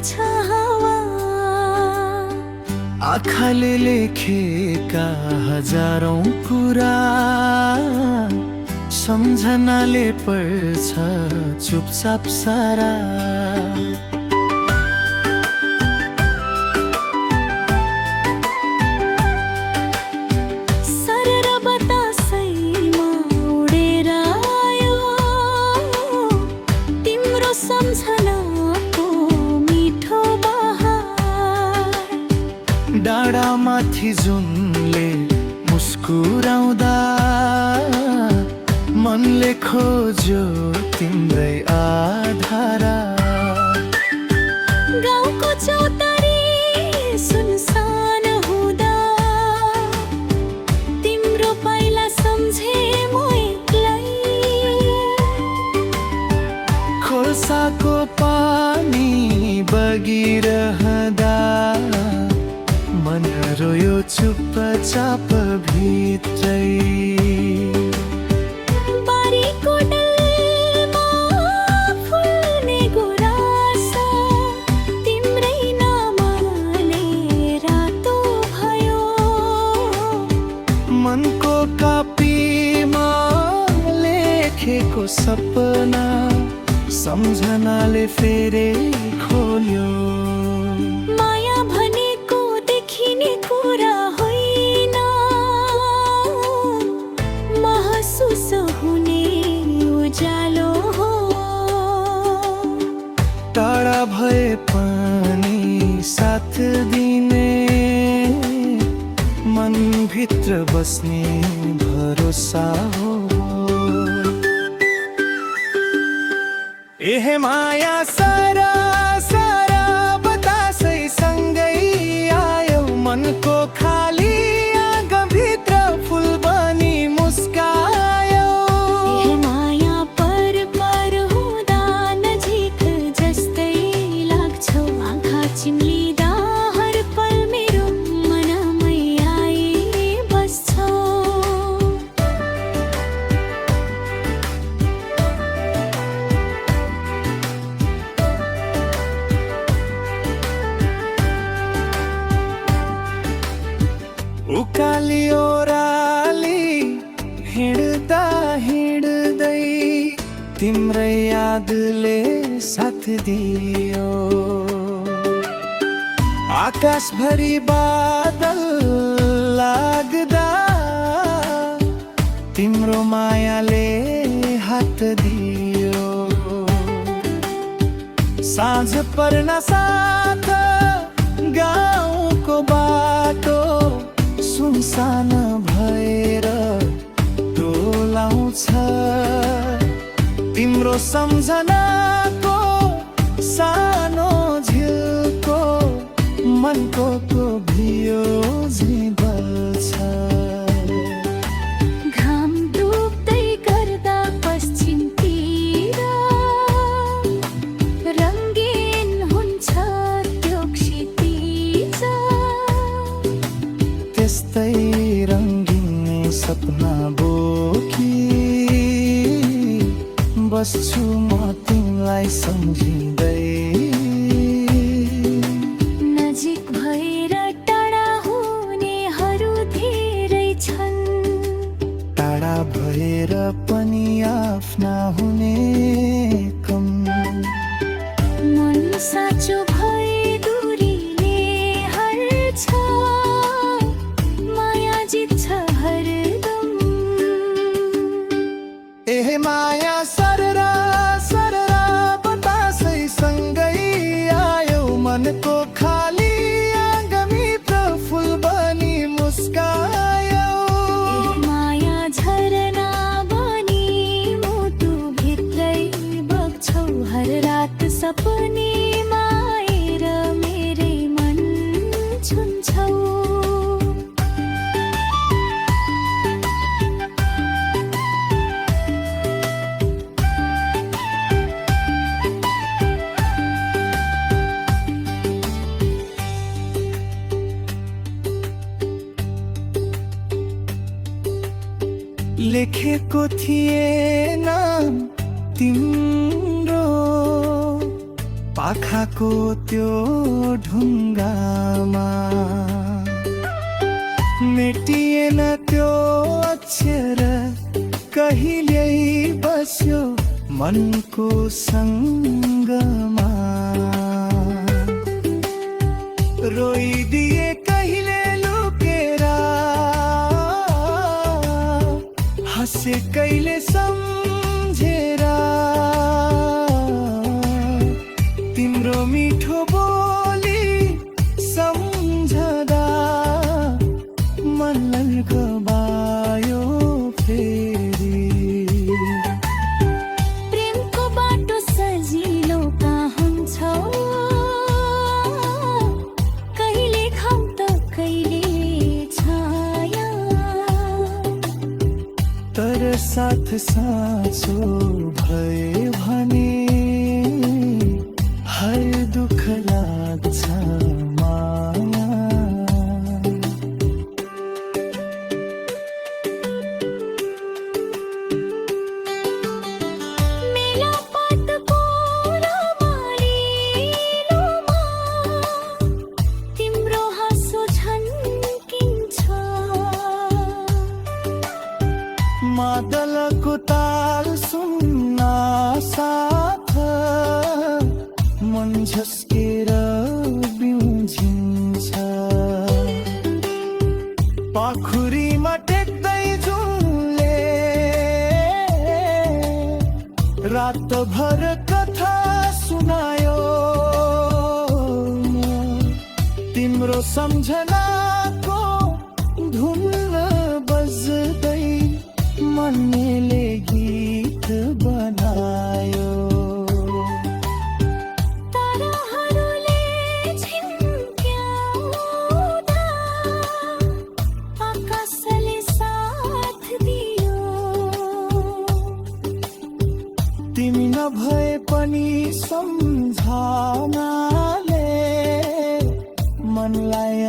छ हावा। आँखाले लेखेका हजारौं कुरा सम्झनाले पढ्छ चुपचाप सारा। सरर बतासैमा उडेर आयो तिम्रो सम्झनाको मिठो बहार। डाँडामाथि जुनले मुस्कुराउँदा मनले खोज्यो तिम्रै आधारा। गाउँको चौतारी सुनसान हुँदा तिम्रो पाइला सम्झे म एक्लै। खोल्साको पानी बगिरहँदा मन रोयो चुपचाप भित्रै। मनको कापीमा लेखेको सपना सम्झनाले फेरि खोल्यो। माया भनेको देखिने कुरा होइन, महसुस हुने उज्यालो हो। टाढा भए पनि साथ दिने मनभित्र बस्ने भरोसा हो। एहे माया सारा सारा बतासै सँगै आयो मनको खाली आँखाभित्र फुल बनी मुस्कायो। एहे माया पर हुँदा नजिक जस्तै लाग्छौ, आँखा चिम्लिँदा हर पल मेरो मनमै आई बस्छौ। उकाली ओराली हिँड्दा हिँड्दै तिम्रै यादले साथ दियो। आकाशभरि बादल लाग्दा तिम्रो मायाले हात दियो। साँझ पर्न साथ गाउँको बाटो सुनसान भएर डोलाउँछ। तिम्रो सम्झनाको सानो झिल्को मनको भियो बल्छ। घाम डुब्दै गर्दा पश्चिमतिर रङ्गीन हुन्छ त्यो क्षितिज। त्यस्तै रङ्गीन सपना बोकी बस्छु म तिमीलाई सम्झिँदै। नजिक भएर टाढा हुनेहरू धेरै छन्, टाढा भएर पनि आफ्ना हुने कम। मन साँचो भए दूरीले हर्छ, माया जित्छ हरदम। एहे माया सररा सररा बतासै सँगै आयो मनको खाली आँखाभित्र फुल बनी मुस्कायो। एहे माया झरना बनी मुटु भित्रै बग्छौ हर रात सपनीमा आएर मेरै मन छुन्छौ। लेखेको थिएन तिम्रो आँखाको त्यो ढुङ्गामा मेटिएन त्यो अक्षर कहिल्यै बस्यो मनको सङ्गमा रोइदिए कहिले लुकेर हँसे कहिले सम्झेर तिम्रो मिठो बोली सम्झदा मनलाई गबायो फेरि प्रेमको बाटो सजिलो कहाँ हुन्छ कहिले घाम त कहिले छाया तर साथ साँचो भए भने हर दुःख लाग्छ माया मेला पातको रमाइलोमा तिम्रो हाँसो झन्किन्छ मादलको ताल सुन्न साथ मन झस्केर बिउझिन्छ पाखुरीमा टेक्दै जुनले रातभर कथा सुनायो तिम्रो सम्झनाको धुन बज्दै मनले गीत बनायो ताराहरूले झिम्क्याउँदा आकाशले साथ दियो तिमी नभए पनि सम्झनाले मनलाई